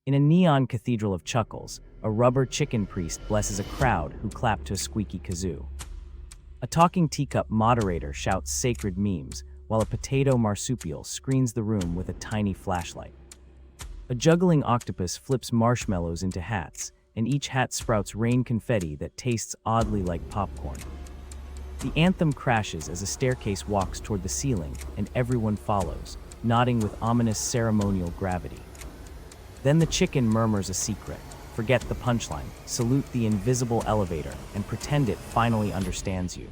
In a neon cathedral of chuckles, a rubber chicken priest blesses a crowd who clap to a squeaky kazoo. A talking teacup moderator shouts sacred memes, while a potato marsupial screens the room with a tiny flashlight. A juggling octopus flips marshmallows into hats, and each hat sprouts rain confetti that tastes oddly like popcorn. The anthem crashes as a staircase walks toward the ceiling, and everyone follows, nodding with ominous ceremonial gravity. Then the chicken murmurs a secret. Forget the punchline, salute the invisible elevator, and pretend it finally understands you.